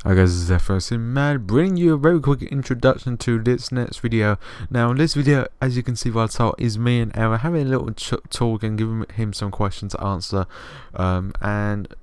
Hi guys, this is Aero Mad, bringing you a very quick introduction to this next video. Now, this video, as you can see by the title, is me and Aero having a little talk and giving him some questions to answer. And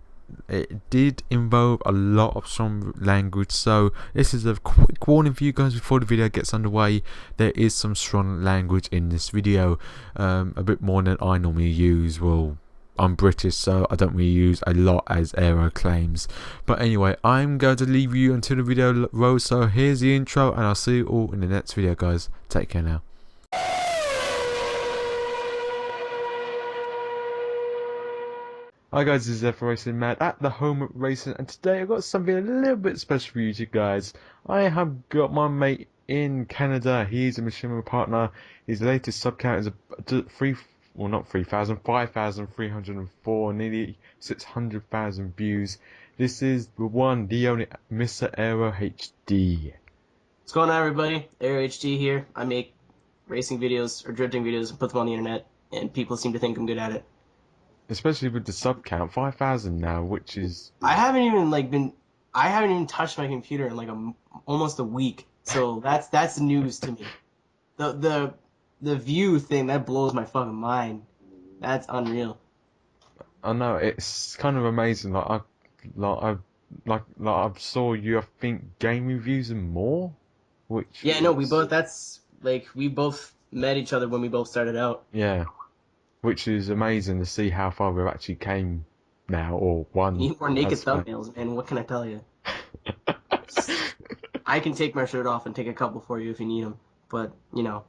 it did involve a lot of strong language, so this is a quick warning for you guys before the video gets underway. There is some strong language in this video, a bit more than I normally use. Well, I'm British, so I don't really use a lot, as Aero claims. But anyway, I'm going to leave you until the video rolls. So here's the intro, and I'll see you all in the next video, guys. Take care now. Hi guys, this is Aero Mad at the home of racing, and today I've got something a little bit special for you guys. I have got my mate in Canada. He's a machinima partner. His latest sub count is not 3,000, 5,304, nearly 600,000 views. This is the one, the only Mr. Aero HD. What's going on, everybody? Aero HD here. I make racing videos or drifting videos and put them on the internet, and people seem to think I'm good at it. Especially with the sub count, 5,000 now, which is... I haven't even touched my computer in like almost a week, so that's news to me. The view thing, that blows my fucking mind. That's unreal. I know, it's kind of amazing. I saw you, I think, game reviews and more, which... Yeah, no, we both met each other when we both started out. Yeah, which is amazing to see how far we've actually came now, or one. You need more naked thumbnails, man. What can I tell you? I can take my shirt off and take a couple for you if you need them, but you know.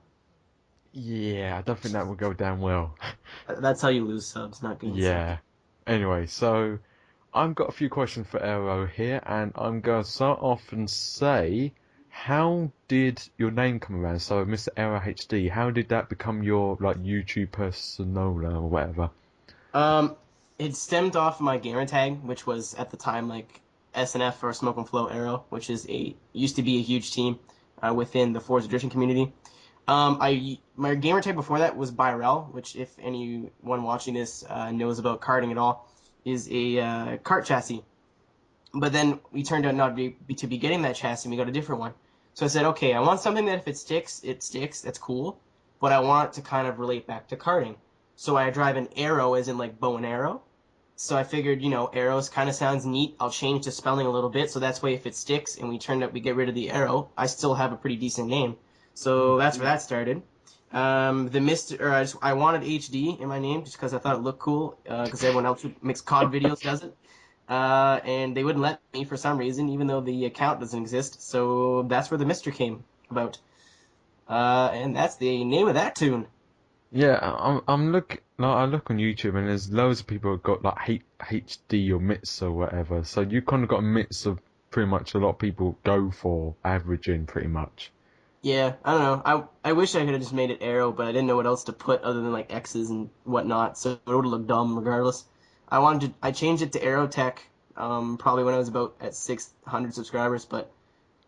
Yeah, I don't think that will go down well. That's how you lose subs, not good. Yeah. Anyway, so I've got a few questions for Aero here, and I'm going to start off and say, how did your name come around? So, Mr. Aero HD, how did that become your YouTube persona or whatever? It stemmed off my gamer tag, which was at the time SNF, or Smoke and Flow Aero, which used to be a huge team within the Forza drifting community. My gamer tag before that was Byrel, which, if anyone watching this knows about karting at all, is a kart chassis. But then we turned out not to be getting that chassis, and we got a different one. So I said, okay, I want something that if it sticks, that's cool, but I want it to kind of relate back to karting. So I drive an Aero, as in like bow and arrow. So I figured, arrows kind of sounds neat. I'll change the spelling a little bit, so that's way if it sticks and we get rid of the arrow, I still have a pretty decent name. So that's where that started. I wanted HD in my name just because I thought it looked cool, because everyone else who makes COD videos does it. And they wouldn't let me for some reason, even though the account doesn't exist. So that's where the Mister came about. And that's the name of that tune. Yeah, I look on YouTube, and there's loads of people who've got HD or MITs or whatever. So you kind of got a mix of pretty much a lot of people go for averaging pretty much. Yeah, I don't know. I wish I could have just made it Aero, but I didn't know what else to put other than like X's and whatnot, so it would have looked dumb regardless. I changed it to Aerotech, probably when I was about at 600 subscribers, but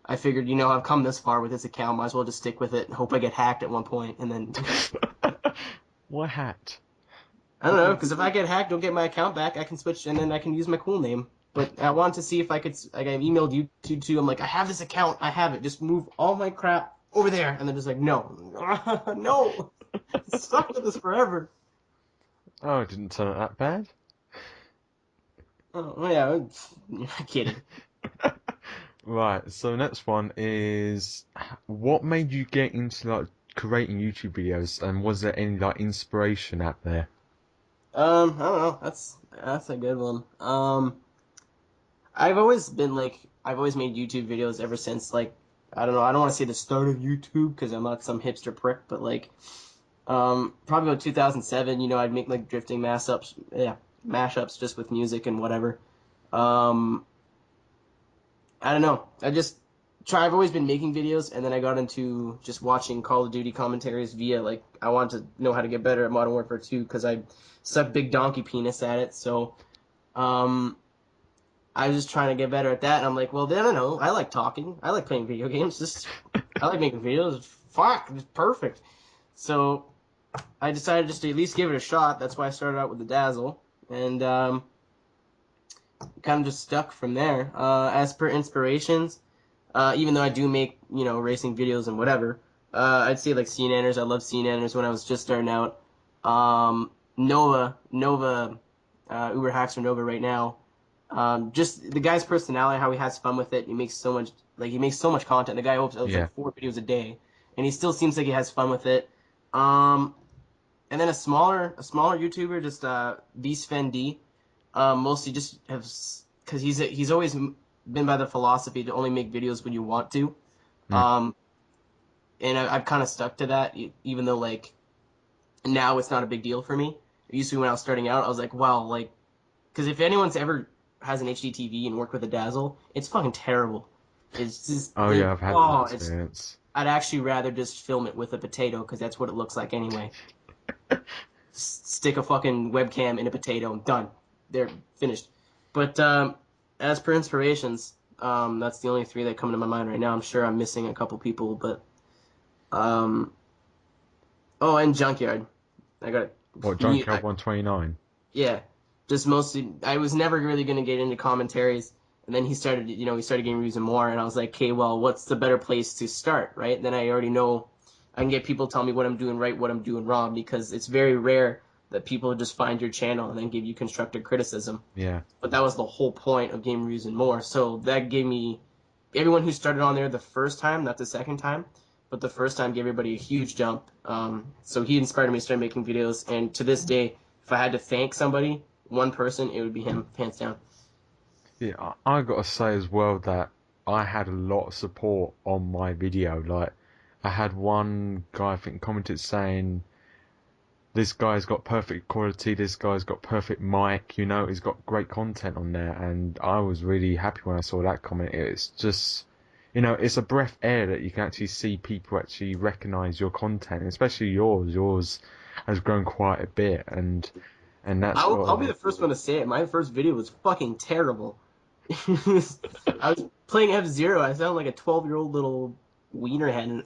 I figured, I've come this far with this account, might as well just stick with it and hope I get hacked at one point, and then... What hacked? I don't know, because if I get hacked, don't get my account back, I can switch, and then I can use my cool name. But I wanted to see if I could, I emailed YouTube too, I'm like, I have this account, I have it, just move all my crap over there, and they're just like, no, no, stuck with this forever. Oh, it didn't turn out that bad. Oh yeah, you're kidding. Right, so next one is, what made you get into creating YouTube videos, and was there any inspiration out there? I don't know. That's a good one. I've always made YouTube videos ever since I don't know. I don't want to say the start of YouTube because I'm not some hipster prick, but probably about 2007. I'd make drifting mashups just with music and whatever. I don't know. I've always been making videos, and then I got into just watching Call of Duty commentaries via I wanted to know how to get better at Modern Warfare 2 because I suck big donkey penis at it. So, I was just trying to get better at that, and I'm like, well, then I know. I like talking. I like playing video games. I like making videos. Fuck, it's perfect. So, I decided just to at least give it a shot. That's why I started out with the Dazzle, and kind of just stuck from there. As per inspirations, even though I do make, racing videos and whatever, I'd say like scene enters. I love scene enters when I was just starting out. Nova, Uber Hacks for Nova right now. Just the guy's personality, how he has fun with it. He makes so much content. The guy uploads Yeah. like 4 videos a day, and he still seems like he has fun with it. Um, and then a smaller YouTuber, just Beast D. Mostly just have because he's always been by the philosophy to only make videos when you want to. Mm. Um, and I've kind of stuck to that, even though like now it's not a big deal for me. It used to be when I was starting out, I was like, wow, like, because if anyone's ever has an HD TV and worked with a Dazzle, it's fucking terrible. It's just Oh yeah, I've had that experience. I'd actually rather just film it with a potato because that's what it looks like anyway. Stick a fucking webcam in a potato and done. They're finished. But as per inspirations, that's the only three that come to my mind right now. I'm sure I'm missing a couple people, but um, oh, and Junkyard. I got What, it. Junkyard 129? Yeah, just mostly. I was never really gonna get into commentaries, and then he started getting reviews and more, and I was like, okay, well, what's the better place to start, right? Then I already know I can get people telling me what I'm doing right, what I'm doing wrong, because it's very rare that people just find your channel and then give you constructive criticism. Yeah. But that was the whole point of game reviews and more. So that gave me everyone who started on there the first time, not the second time, but the first time gave everybody a huge jump. So he inspired me to start making videos, and to this day, if I had to thank somebody, one person, it would be him, hands down. Yeah, I gotta say as well that I had a lot of support on my video. Like, I had one guy, I think, commented saying, this guy's got perfect quality, this guy's got perfect mic, he's got great content on there, and I was really happy when I saw that comment. It's just, it's a breath air that you can actually see people actually recognise your content, especially yours. Yours has grown quite a bit, and that's I'll be what, the first one to say it. My first video was fucking terrible. I was playing F-Zero. I sound like a 12-year-old little wiener head. And,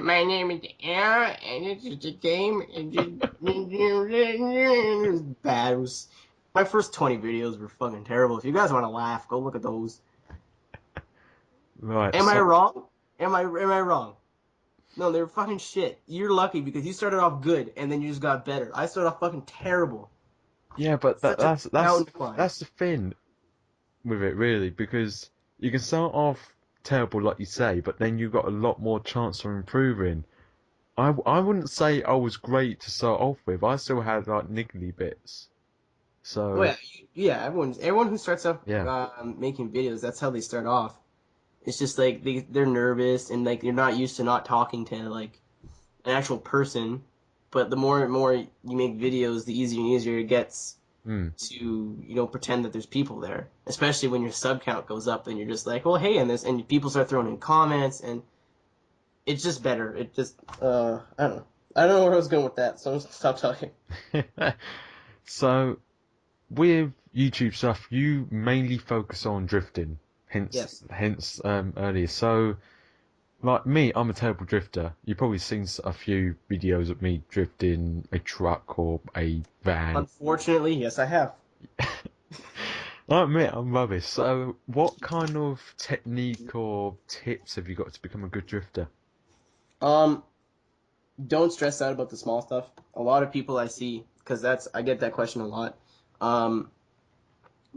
my name is Aero, and it's just a game. It was bad. My first 20 videos were fucking terrible. If you guys want to laugh, go look at those. right, Am I so, wrong? Am I wrong? No, they were fucking shit. You're lucky because you started off good and then you just got better. I started off fucking terrible. yeah, but Such a mountain climb. that's the thing with it, really, because you can start off terrible, like you say, but then you've got a lot more chance of improving. I wouldn't say I was great to start off with. I still had like niggly bits. Well, So yeah, everyone who starts off yeah, making videos, that's how they start off. It's just like they're nervous and like they're not used to not talking to like an actual person. But the more and more you make videos, the easier and easier it gets mm, to pretend that there's people there. Especially when your sub count goes up, then you're just like, well, hey, and people start throwing in comments, and it's just better. It just I don't know. I don't know where I was going with that, so I'm just stop talking. so with YouTube stuff, you mainly focus on drifting. Yes. Hence earlier. So like me, I'm a terrible drifter. You've probably seen a few videos of me drifting a truck or a van. Unfortunately, yes, I have. I admit I'm rubbish. So, what kind of technique or tips have you got to become a good drifter? Um, don't stress out about the small stuff. A lot of people I see, because I get that question a lot. Um,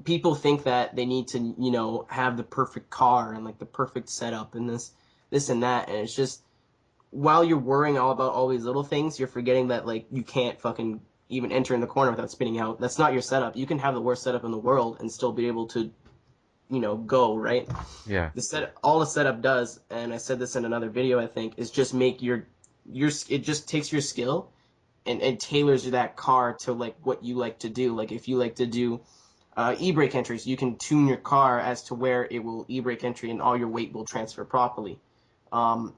People think that they need to, have the perfect car and like the perfect setup and this and that, and it's just while you're worrying all about all these little things, you're forgetting that like you can't fucking even enter in the corner without spinning out. That's not your setup. You can have the worst setup in the world and still be able to, go right. Yeah. All the setup does, and I said this in another video, I think, is just make your it just takes your skill and tailors that car to like what you like to do. Like if you like to do e-brake entries, you can tune your car as to where it will e-brake entry and all your weight will transfer properly. Um,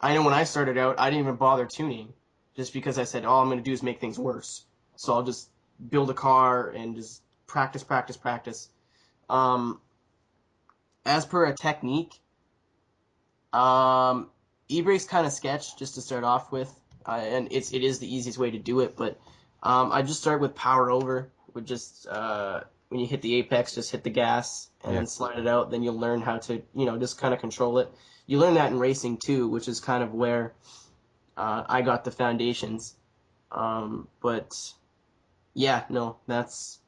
I know when I started out, I didn't even bother tuning just because I said all I'm going to do is make things worse. So I'll just build a car and just practice, practice, practice. Um, as per a technique, e-brake's kind of sketch just to start off with, and it is the easiest way to do it. But I just start with power over, with just when you hit the apex, just hit the gas and Yeah. then slide it out. Then you'll learn how to, just kind of control it. You learn that in racing too, which is kind of where I got the foundations. But yeah, no, So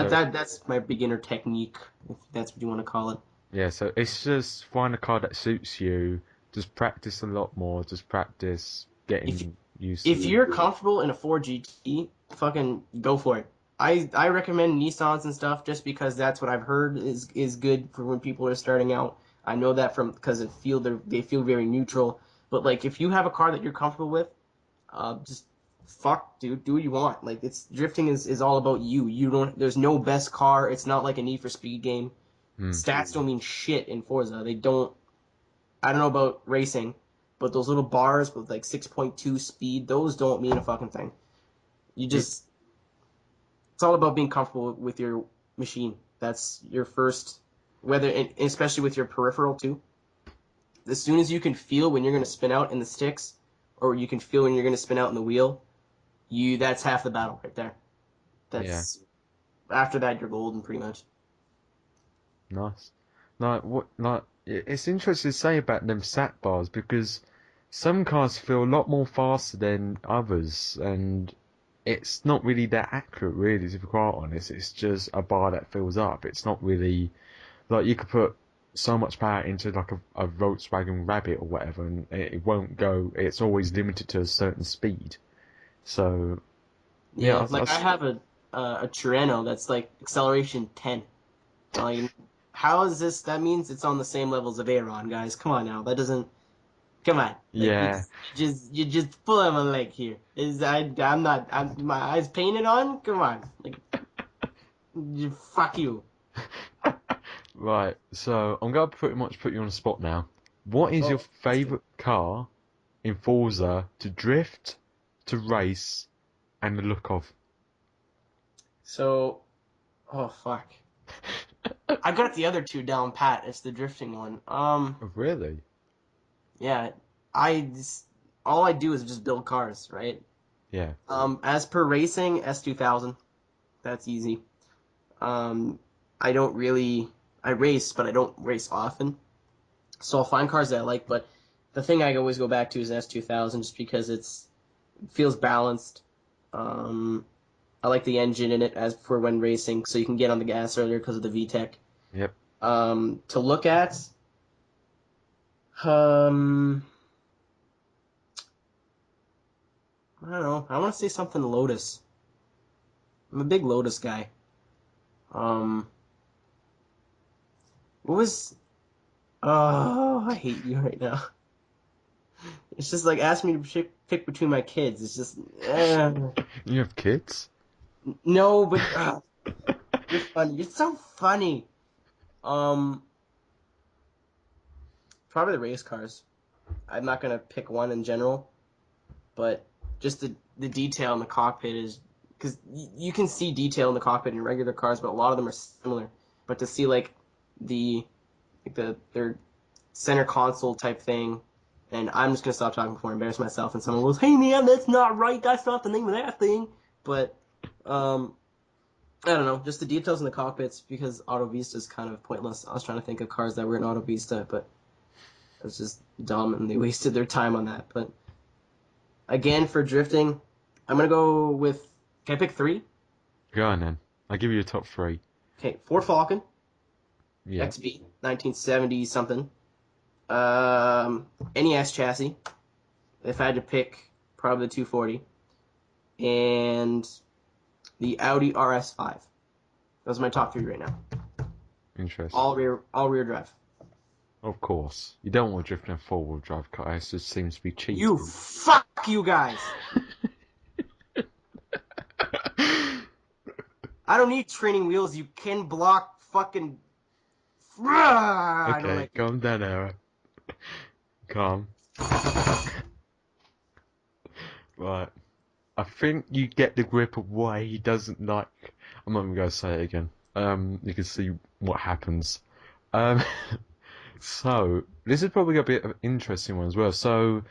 that's my beginner technique, if that's what you want to call it. yeah, so it's just find a car that suits you. Just practice a lot more. Just practice If getting used to if it. you're comfortable in a Ford GT, fucking go for it. I recommend Nissans and stuff just because that's what I've heard is good for when people are starting out. I know that from because they feel very neutral. But like if you have a car that you're comfortable with, just fuck, dude, do what you want. Like it's drifting is all about you. You don't. There's no best car. It's not like a Need for Speed game. Hmm. Stats don't mean shit in Forza. They don't. I don't know about racing, but those little bars with like 6.2 speed, those don't mean a fucking thing. You It, just, it's all about being comfortable with your machine. That's your first, whether, and especially with your peripheral too. As soon as you can feel when you're going to spin out in the sticks, or you can feel when you're going to spin out in the wheel, that's half the battle right there. yeah, That's, after that, you're golden pretty much. nice. It's interesting to say about them sat bars because some cars feel a lot more faster than others, and it's not really that accurate, really, to be quite honest. It's just a bar that fills up. It's not really like you could put so much power into like a Volkswagen Rabbit or whatever, and it won't go. It's always limited to a certain speed. So yeah, Yeah, like I have a Tirreno that's like acceleration 10. Like, how is this? That means it's on the same levels of Aero, guys. Come on now. That doesn't. Come on. Like yeah. you just pull on my leg here. I'm not. My eyes painted on. Come on. Like fuck you. Right, so I'm gonna pretty much put you on the spot now. What is your Oh, let's do it. favourite car in Forza to drift, to race, and the look of? So, oh fuck. I got the other two down pat. It's the drifting one. Oh, really? Yeah. I just, all I do is just build cars, right? Yeah. As per racing, S2000. That's easy. Um, I don't really. I race, but I don't race often. So I'll find cars that I like, but the thing I always go back to is S2000 just because it feels balanced. Um, I like the engine in it as for when racing, so you can get on the gas earlier because of the VTEC. Yep. To look at, um, I don't know. I want to say something Lotus. I'm a big Lotus guy. Um, what was? Oh, I hate you right now. It's just like ask me to pick between my kids. It's just, You have kids? no, but you're funny. You're so funny. Um, Probably the race cars. I'm not gonna pick one in general, but just the detail in the cockpit is because you can see detail in the cockpit in regular cars, but a lot of them are similar. But to see their center console type thing, and I'm just gonna stop talking before I embarrass myself, and someone goes, "Hey man, that's not right. That's not the name of that thing." But I don't know, just the details in the cockpits because Auto Vista is kind of pointless. I was trying to think of cars that were in Auto Vista, but it's just dumb and they wasted their time on that. But again, for drifting, I'm gonna go with. Can I pick three? Go on then. I'll give you a top three. Okay, Ford Falcon, Yeah. XB, 1970 something. NES chassis. If I had to pick, probably the 240, and the Audi RS5. Those are my top three right now. Interesting. All rear drive. Of course. You don't want to drift in a four-wheel drive car. It just seems to be You cheating. fuck you guys. I don't need training wheels. You can block fucking. I don't Okay, like it. calm down, Aero. Calm. Right. I think you get the grip of why he doesn't like. I'm not even going to say it again. You can see what happens. Um, so this is probably going to be an interesting one as well. So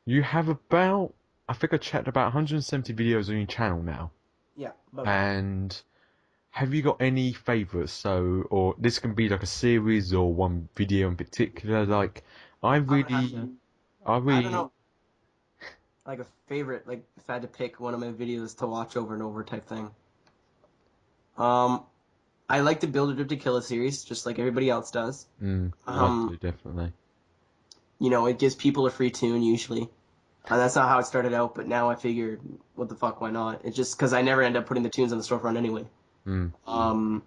you have about, I think I checked about 170 videos on your channel now, Yeah, about that. and have you got any favourites? So, or this can be like a series or one video in particular. Like, I I would have really, to. I I don't really, know, like a favorite, like if I had to pick one of my videos to watch over and over type thing. Um, I like the Build a Drip to Kill a series, just like everybody else does. I Um, do definitely. it gives people a free tune usually. And that's not how it started out, but now I figured, what the fuck, why not? It's just because I never end up putting the tunes on the storefront anyway. Mm, Um,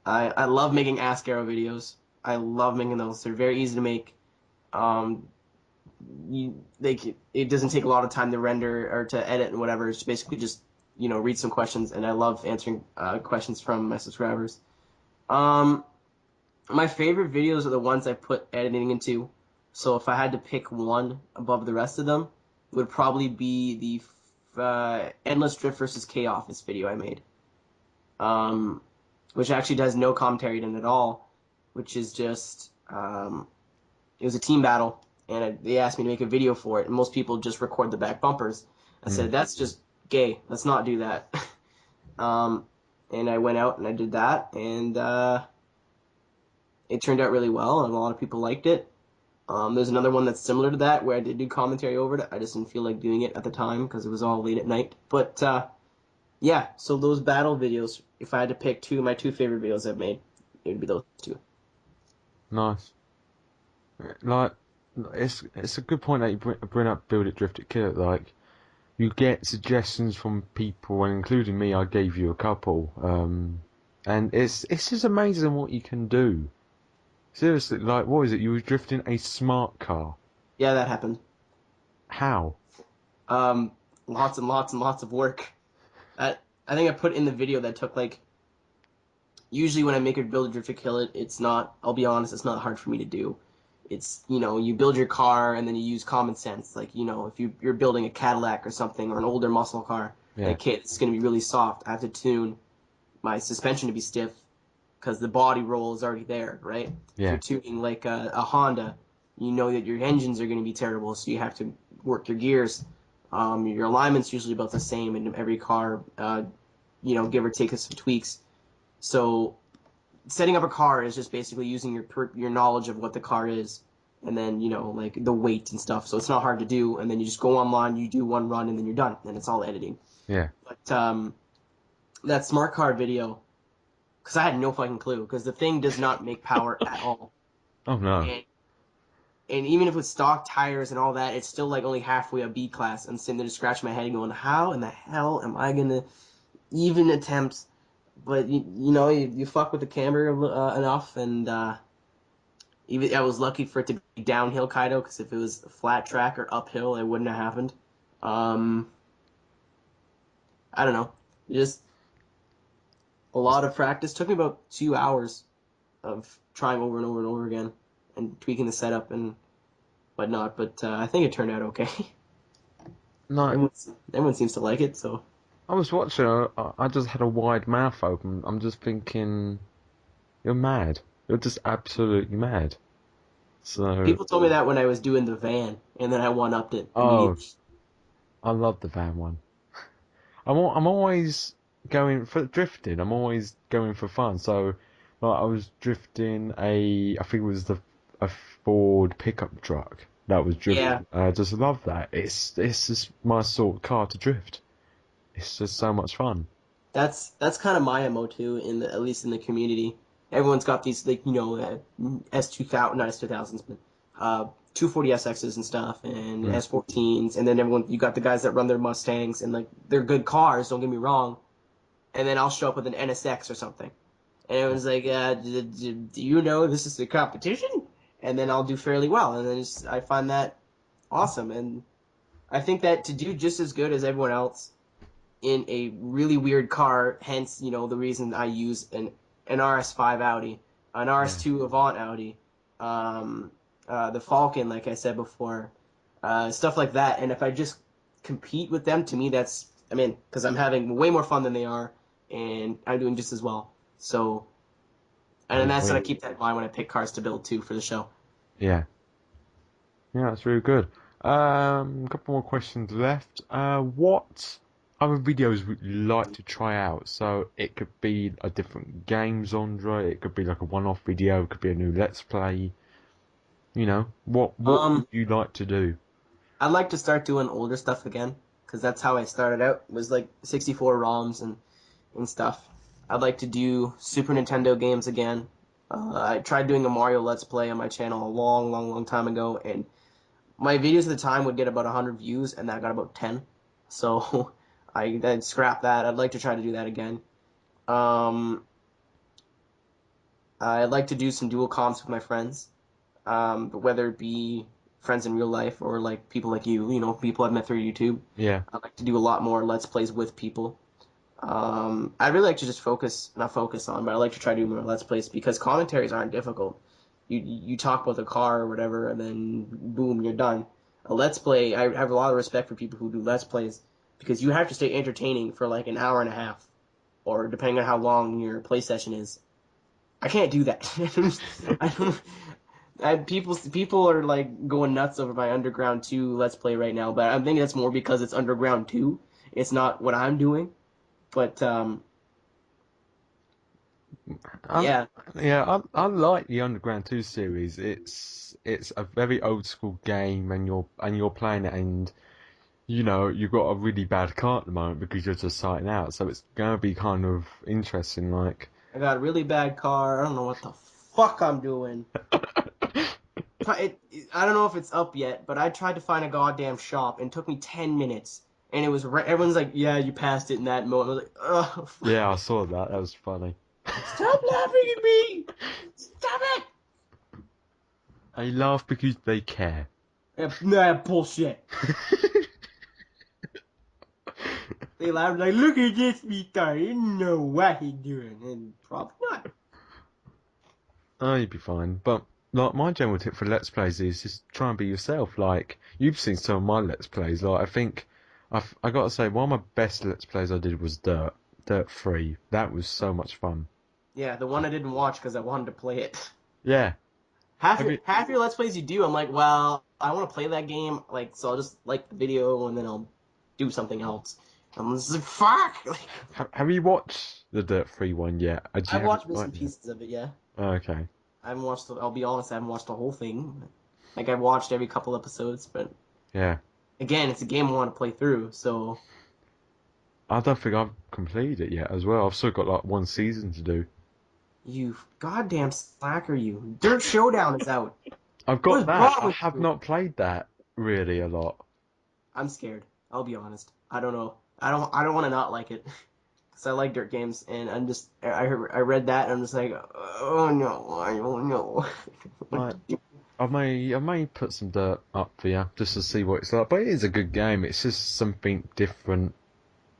I love making Ask Aero videos. I love making those. They're very easy to make. Um, it doesn't take a lot of time to render or to edit and whatever. It's basically just read some questions, and I love answering questions from my subscribers. Um, my favorite videos are the ones I put editing into. So if I had to pick one above the rest of them, it would probably be the Endless Drift versus K-Office video I made, um, which actually does no commentary in it at all, which is just it was a team battle, and they asked me to make a video for it, and most people just record the back bumpers. I mm. said, that's just gay. Let's not do that. um, and I went out and I did that, and it turned out really well, and a lot of people liked it. There's another one that's similar to that where I did do commentary over it. I just didn't feel like doing it at the time because it was all late at night. But yeah, so those battle videos, if I had to pick my two favorite videos I've made, it would be those two. Nice. Like, it's a good point that you bring up Build It, Drift It, Kill It. Like, you get suggestions from people, and including me, I gave you a couple. And it's just amazing what you can do. Seriously, like, what is it? You were drifting a smart car. Yeah, that happened. How? Um, Lots and lots and lots of work. I think I put in the video that took like usually when I make a build a drift to kill it, it's not. I'll be honest, it's not hard for me to do. It's you build your car and then you use common sense. Like if you're building a Cadillac or something or an older muscle car, Yeah, like okay, it's gonna be really soft. I have to tune my suspension to be stiff because the body roll is already there, right? If you're yeah, tuning like a Honda, you know that your engines are going to be terrible, so you have to work your gears. Your alignment's usually about the same in every car, give or take some tweaks. So setting up a car is just basically using your knowledge of what the car is, and then like the weight and stuff. So it's not hard to do, and then you just go online, you do one run, and then you're done, and it's all editing. yeah. But that smart car video, because I had no fucking clue, because the thing does not make power at all, Oh no. and even if with stock tires and all that, it's still like only halfway a B class. I'm sitting there just scratching my head, going, "How in the hell am I gonna even attempt?" But you fuck with the camera enough, and even I was lucky for it to be downhill Kaido, because if it was a flat track or uphill, it wouldn't have happened. Um, I don't know, just a lot of practice. Took me about 2 hours of trying over and over and over again and tweaking the setup and whatnot. But I think it turned out okay. No, Everyone seems to like it, so I was watching. I just had a wide mouth open. I'm just thinking, you're mad. You're just absolutely mad. So, people told me that when I was doing the van, and then I one upped it oh, immediately. I love the van one. I'm always going for drifting. I'm always going for fun. So, like, I was drifting I think it was a Ford pickup truck that was Yeah, drifting. I just love that. It's just my sort of car to drift. It's just so much fun. that's kind of my MO too. At least in the community, everyone's got these like S2000, not S2000s, but 240 SXs and stuff, and Mm. S14s, and then you got the guys that run their Mustangs, and like they're good cars. Don't get me wrong. And then I'll show up with an NSX or something, and it was like, do you know this is the competition? And then I'll do fairly well, and then I find that awesome, and I think that to do just as good as everyone else in a really weird car, hence, the reason I use an RS5 Audi, an Yeah. RS2 Avant Audi, the Falcon, like I said before, stuff like that. And if I just compete with them, to me, I'm in, because I'm having way more fun than they are, and I'm doing just as well. So, and that's what I Win-win. keep that in mind when I pick cars to build too for the show. Yeah. Yeah, that's really good. A couple more questions left. What other videos would you like to try out? So it could be a different game genre, it could be like a one-off video, it could be a new Let's Play. You know, what would Um, you like to do? I'd like to start doing older stuff again, because that's how I started out. Was like 64 ROMs and stuff. I'd like to do Super Nintendo games again. I tried doing a Mario Let's Play on my channel a long, long, long time ago, and my videos at the time would get about 100 views, and that got about 10. So I then scrapped that. I'd like to try to do that again. Um, I'd like to do some dual comps with my friends, but whether it be friends in real life or like people like you know, people I've met through YouTube. Yeah, I'd like to do a lot more Let's Plays with people. I'd really like to just not focus on, but I like to try to do more Let's Plays because commentaries aren't difficult. You talk about the car or whatever, and then boom, you're done. A Let's Play, I have a lot of respect for people who do Let's Plays because you have to stay entertaining for like an hour and a half, or depending on how long your play session is. I can't do that. I don't. People are like going nuts over my Underground 2 Let's Play right now, but I think that's more because it's Underground 2. It's not what I'm doing. But I, yeah, I like the Underground 2 series. It's a very old school game, and you're playing it, and you know you've got a really bad car at the moment because you're just starting out, so it's gonna be kind of interesting. Like, I got a really bad car. I don't know what the fuck I'm doing. I don't know if it's up yet, but I tried to find a goddamn shop and it took me 10 minutes. And it was everyone's like, yeah, you passed it in that moment. I was like, ugh, yeah, I saw that. That was funny. stop laughing at me! Stop it! I laugh because they care. Nah, bullshit. They laughed like, look at this retard. He didn't know what he's doing. And probably not. Oh, you'd be fine. But like my general tip for Let's Plays is just try and be yourself. Like you've seen some of my Let's Plays. Like I think I got to say one of my best Let's Plays I did was Dirt 3. That was so much fun. Yeah, the one I didn't watch because I wanted to play it. Yeah. Half Have your you, half your Let's Plays you do, I'm like, well, I want to play that game, like, so I'll just like the video and then I'll do something else. I'm just like, fuck. Like, have you watched the Dirt 3 one yet? Do you I've have it watched bits right and yet? pieces of it, yeah. Oh, okay. I haven't watched. I'll be honest, I haven't watched the whole thing. Like I've watched every couple episodes, but Yeah. again, it's a game I want to play through. So I don't think I've completed it yet as well. I've still got like one season to do. you goddamn slacker, you. Dirt Showdown is out. I've What got is that. wrong I with have you? not played that really a lot. I'm scared. I'll be honest. I don't know. I don't want to not like it. Because I like dirt games, and I read that, and I'm just like, oh no, I don't know. What Right. to do? I may put some dirt up for you just to see what it's like. But it is a good game. It's just something different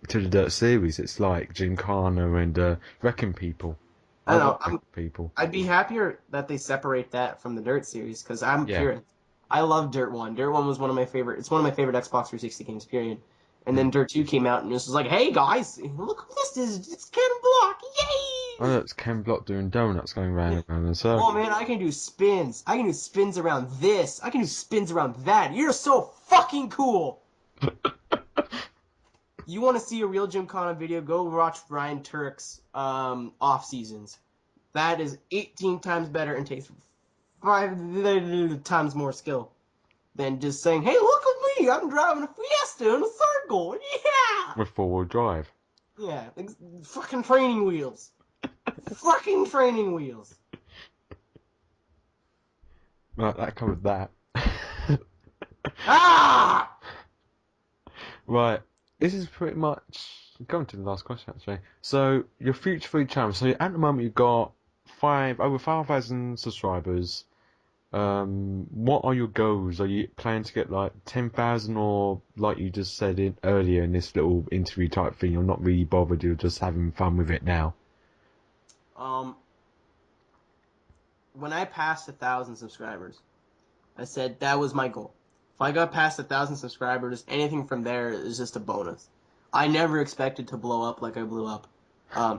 to the Dirt series. It's like Gymkhana and Wrecking People. I I don't like know. Wrecking People. I'd be happier that they separate that from the Dirt series, because I'm a Yeah. purist. I love Dirt 1. Dirt 1 was one of my favorite. It's one of my favorite Xbox 360 games, period. And Hmm. then Dirt 2 came out, and this was like, hey guys, look who this is. It's Ken Block. I know Yay! it's Ken Block doing donuts going round Yeah. and round in a Oh circle. man, I can do spins. I can do spins around this. I can do spins around that. You're so fucking cool. You want to see a real Gymkhana video? Go watch Brian Turk's off seasons. That is 18 times better and takes 5 times more skill than just saying, "Hey, look at me! I'm driving a Fiesta in a circle." Yeah, With four-wheel drive. yeah. Like, fucking training wheels. Fucking training wheels. Right, that covered that. Ah! Right, this is pretty much going to the last question actually. So your future for your channel. So at the moment you've got over 5,000 subscribers. What are your goals? Are you planning to get like 10,000, or like you just said in earlier in this little interview type thing, you're not really bothered, you're just having fun with it now? Um, when I passed 1,000 subscribers, I said that was my goal. If I got past 1,000 subscribers, anything from there is just a bonus. I never expected to blow up like I blew up.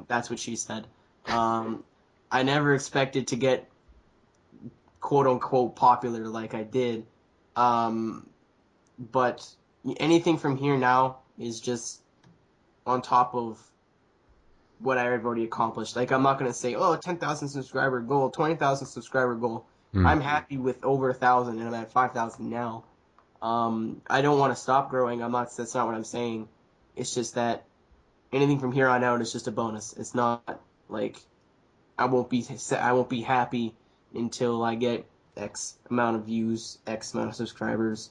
That's what she said. Um, I never expected to get quote unquote popular like I did. Um, but anything from here now is just on top of what I've already accomplished. Like, I'm not gonna say, oh, 10,000 subscriber goal, 20,000 subscriber goal. Mm. I'm happy with over 1,000, and I'm at 5,000 now. I don't want to stop growing. That's not what I'm saying. It's just that anything from here on out is just a bonus. It's not like I won't be happy until I get X amount of views, X amount of subscribers.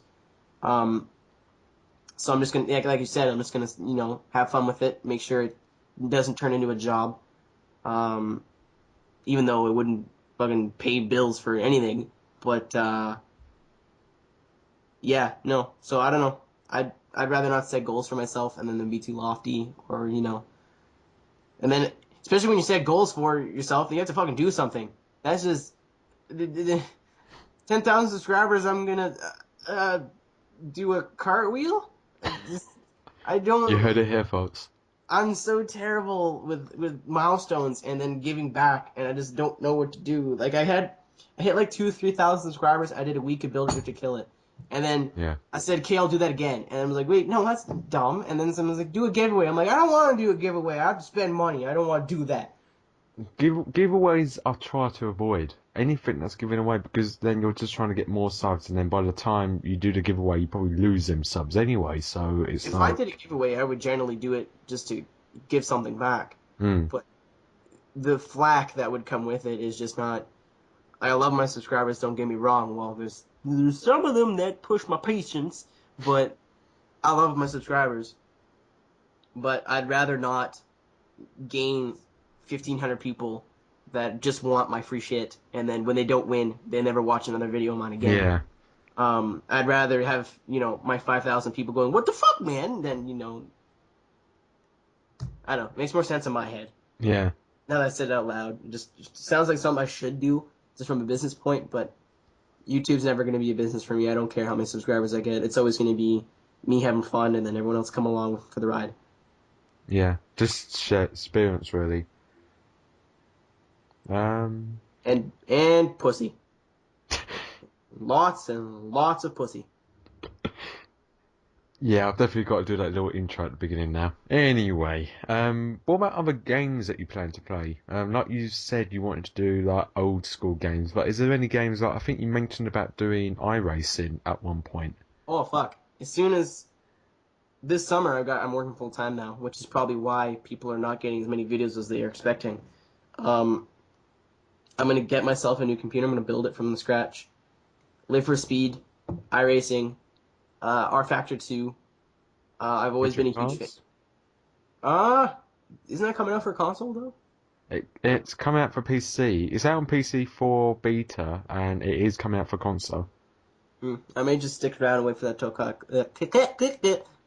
So I'm just gonna, like you said, I'm just gonna, have fun with it. Make sure it doesn't turn into a job. Even though it wouldn't fucking pay bills for anything. But yeah, no. So I don't know. I'd rather not set goals for myself and then be too lofty, or and then especially when you set goals for yourself, you have to fucking do something. That's just 10,000 subscribers. I'm gonna do a cartwheel. I You don't. heard it here, folks. I'm so terrible with milestones and then giving back, and I just don't know what to do. Like I hit like 3,000 subscribers. I did a week of building to kill it, and then Yeah. I said, "Okay, I'll do that again." And I was like, "Wait, no, that's dumb." And then someone's like, "Do a giveaway." I'm like, "I don't want to do a giveaway. I have to spend money. I don't want to do that." Giveaways I try to avoid. Anything that's given away, because then you're just trying to get more subs, and then by the time you do the giveaway, you probably lose them subs anyway. So it's If I like, did a giveaway, I would generally do it just to give something back. mm, But the flack that would come with it is just not. I love my subscribers. Don't get me wrong. Well, there's some of them that push my patience, but I love my subscribers. But I'd rather not gain 1,500 people that just want my free shit, and then when they don't win, they never watch another video of mine again. yeah, I'd rather have my 5,000 people going, "What the fuck, man?" Than I don't know. It makes more sense in my head. yeah, Now that I said it out loud, it just sounds like something I should do just from a business point, but YouTube's never going to be a business for me. I don't care how many subscribers I get. It's always going to be me having fun, and then everyone else come along for the ride. yeah. Just share experience, really. Um, And pussy. Lots and lots of pussy. yeah, I've definitely got to do that little intro at the beginning now. Anyway, what about other games that you plan to play? Like you said, you wanted to do like old school games, but is there any games like I think you mentioned about doing iRacing at one point? Oh fuck! As soon as this summer, I'm working full time now, which is probably why people are not getting as many videos as they are expecting. Um, I'm gonna get myself a new computer. I'm gonna build it from the scratch. Live for Speed, iRacing, R Factor 2. I've always been a Project huge fan. Cars? Uh, isn't that coming out for console though? It's coming out for PC. It's out on PC for beta, and it is coming out for console. I may just stick around and wait for that till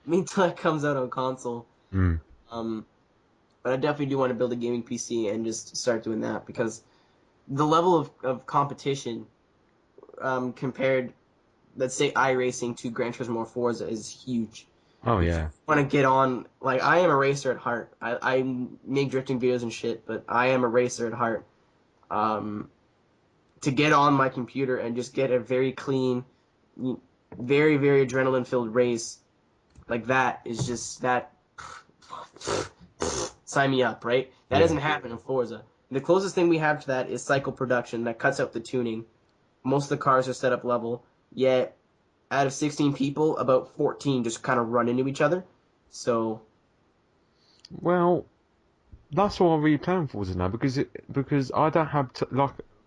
until it comes out on console. Mm. Um, but I definitely do want to build a gaming PC and just start doing that because the level of competition compared, let's say, iRacing to Gran Turismo Forza is huge. Oh If you yeah, want to get on, like, I am a racer at heart. I make drifting videos and shit, but I am a racer at heart. Um, to get on my computer and just get a very clean, very, very adrenaline-filled race like that is just that. Sign me up, right? That yeah. doesn't happen in Forza. The closest thing we have to that is cycle production that cuts out the tuning. Most of the cars are set up level, yet out of 16 people, about 14 just kind of run into each other. So, Well, that's what I really plan for now because I don't have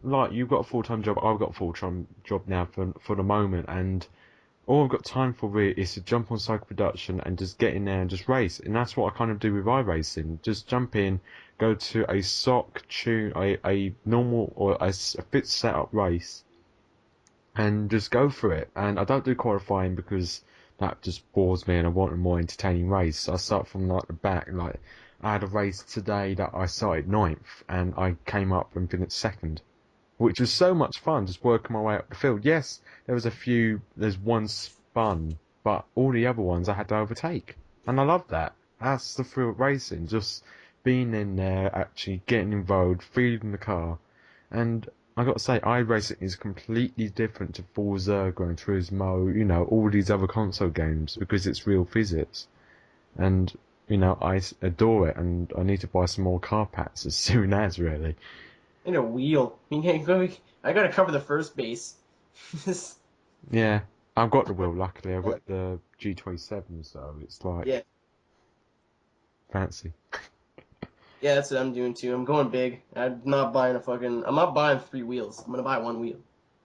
like you've got a full-time job, I've got a full-time job now for the moment, and all I've got time for really is to jump on cycle production and just get in there and just race, and that's what I kind of do with iRacing. Just jump in, go to a sock tune, a normal or a fit setup race, and just go for it. And I don't do qualifying because that just bores me, and I want a more entertaining race. So I start from like the back. Like I had a race today that I started ninth, and I came up and finished second, which was so much fun, just working my way up the field. Yes, there's one spun, but all the other ones I had to overtake. And I love that. That's the thrill of racing, just being in there, actually getting involved, feeling the car. And I got to say, iRacing is completely different to Forza, Gran Turismo, all these other console games, because it's real physics. And, adore it, and I need to buy some more car packs as soon as, really. And a wheel. I gotta cover the first base. Yeah, I've got the wheel, luckily. I've got the G27, so it's like Yeah. fancy. Yeah, that's what I'm doing too. I'm going big. I'm not buying I'm not buying 3 wheels. I'm gonna buy 1 wheel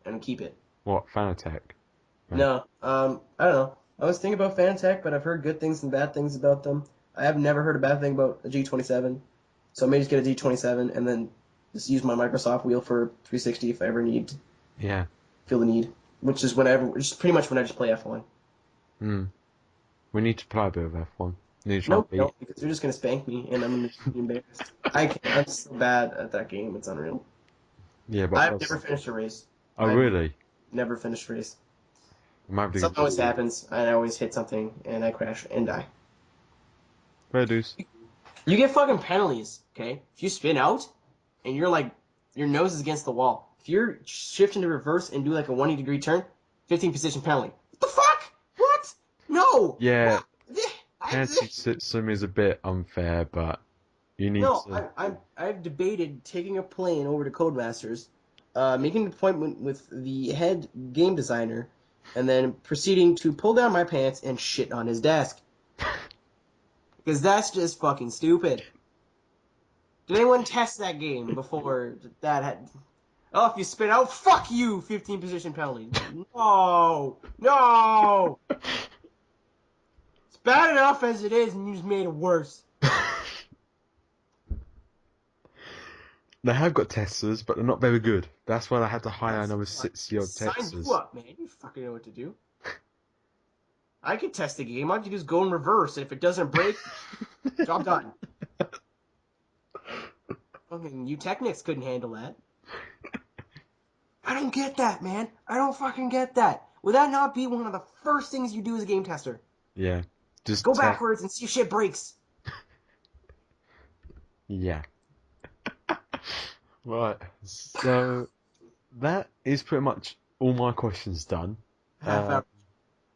and keep it. What, Fanatec? Right. No, I don't know. I was thinking about Fanatec, but I've heard good things and bad things about them. I have never heard a bad thing about a G27, so I may just get a G27 and then just use my Microsoft wheel for 360 if I ever Yeah. feel the need. Which is pretty much when I just play F1. Hmm. We need to play a bit of F1. Need to try and Nope, beat. no, because they're just gonna spank me and I'm gonna be embarrassed. I'm so bad at that game. It's unreal. Yeah, but I've never plus. finished a race. Oh, I've really? never finished a race. Maybe. Something always happens, and I always hit something, and I crash and die. Fair dues. You get fucking penalties, okay? If you spin out, and you're like, your nose is against the wall. If you're shifting to reverse and do like a 180-degree turn, 15 position penalty. What the fuck? What? No! Yeah, What? penalty system is a bit unfair, but you need No, to. I've debated taking a plane over to Codemasters, making an appointment with the head game designer, and then proceeding to pull down my pants and shit on his desk. Because that's just fucking stupid. Did anyone test that game before that had... Oh, if you spin out, fuck you, 15 position penalty. No! No! It's bad enough as it is, and you just made it worse. They have got testers, but they're not very good. That's why they had to hire another Sign 60-odd you testers. up, man. You fucking know what to do. I could test the game. I could just go in reverse, and if it doesn't break, job done. Fucking you Technics couldn't handle that. I don't get that, man. I don't fucking get that. Would that not be one of the first things you do as a game tester? Yeah, just Go backwards and see if shit breaks. Yeah. Right. So that is pretty much all my questions done. Half hour.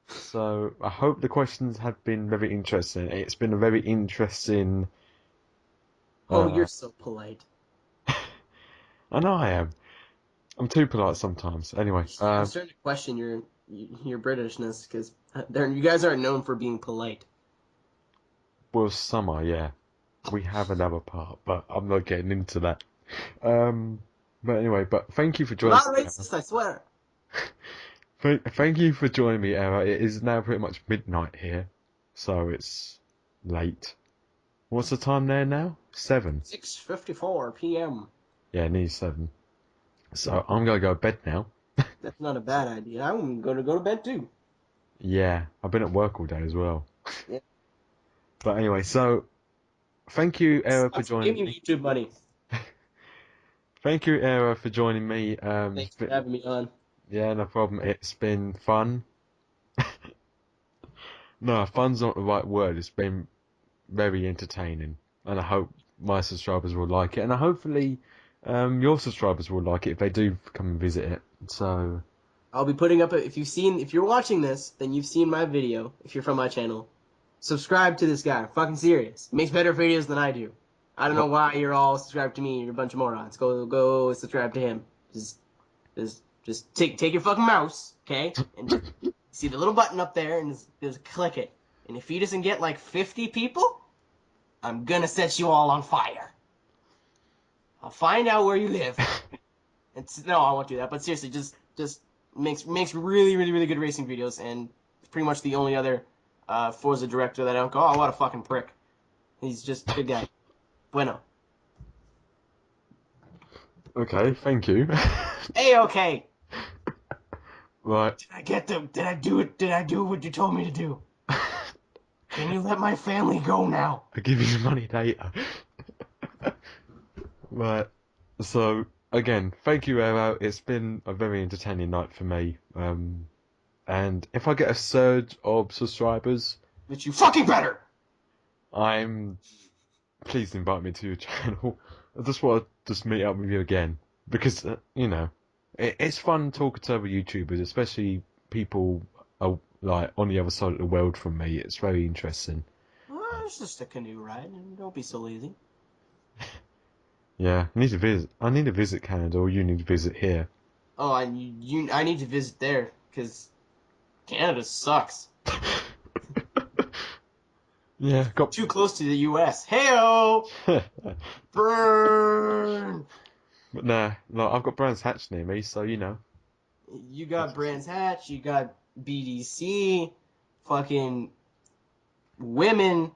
So I hope the questions have been very interesting. It's been a very interesting. Oh, you're Uh, so polite. I know I am. I'm too polite sometimes. Anyway, I'm starting to question your Britishness because you guys aren't known for being polite. well, some are, yeah. We have another part, but I'm not getting into that. Um, but anyway, but thank you for I'm joining not me. racist, I swear. Thank you for joining me, Emma. It is now pretty much midnight here, so it's late. What's the time there now? 7. 6:54 p.m. Yeah, nearly 7. So I'm gonna go to bed now. That's not a bad idea. I'm going to go to bed too. Yeah, I've been at work all day as well. Yeah. But anyway, so thank you, Era, for Stop giving joining me me. YouTube money. Thank you, Era, for joining me. Thanks for having me on. Yeah, no problem. It's been fun. No, fun's not the right word. It's been very entertaining, and I hope my subscribers will like it, and hopefully, your subscribers will like it if they do come and visit it. So, I'll be putting up if you're watching this, then you've seen my video. If you're from my channel, subscribe to this guy. I'm fucking serious. He makes better videos than I do. I don't know what? why you're all subscribed to me. You're a bunch of morons. Go subscribe to him. Just take your fucking mouse, okay, and just see the little button up there and just click it. And if he doesn't get like 50 people, I'm gonna set you all on fire. I'll find out where you live. No, I won't do that. But seriously, just makes really really really good racing videos, and it's pretty much the only other Forza director that I don't go, oh, what a fucking prick. He's just a good guy. Bueno. Okay, thank you. Hey, okay. Right. Did I do it? Did I do what you told me to do? Can you let my family go now? I'll give you some money later. Right. So, again, thank you, Arrow. It's been a very entertaining night for me. And if I get a surge of subscribers, But you fucking better. please invite me to your channel. I just want to just meet up with you again. Because, it's fun talking to other YouTubers, especially people like on the other side of the world from me. It's very interesting. It's just a canoe ride. Don't be so lazy. Yeah, I need to visit. I need to visit Canada, or you need to visit here. Oh, I need to visit there because Canada sucks. Yeah, got. Too close to the U.S. Heyo, But burn. nah, no, I've got Brands Hatch near me, so you know. You got Brands Hatch. You got BDC. Fucking women.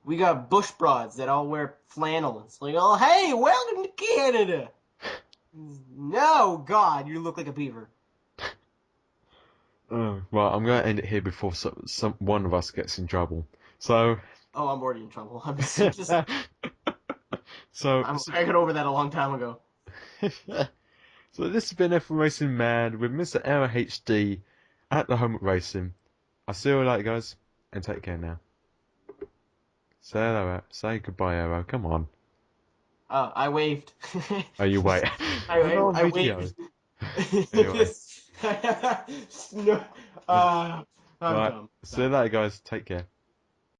We got bush broads that all wear flannel. It's like, oh, hey, welcome to Canada. No, God, you look like a beaver. Well, I'm gonna end it here before some one of us gets in trouble. So, Oh, I'm already in trouble. I'm just, so, I got over that a long time ago. so this has been F1 Racing Man with Mr. Aero HD at the home of racing. I'll see you later, guys, and take care now. Say hello, say goodbye, Aero. Come on. Oh, I waved. Oh, you wait. We're on I video. waved. Anyway, No, I'm right. dumb. See you Sorry. later, guys. Take care.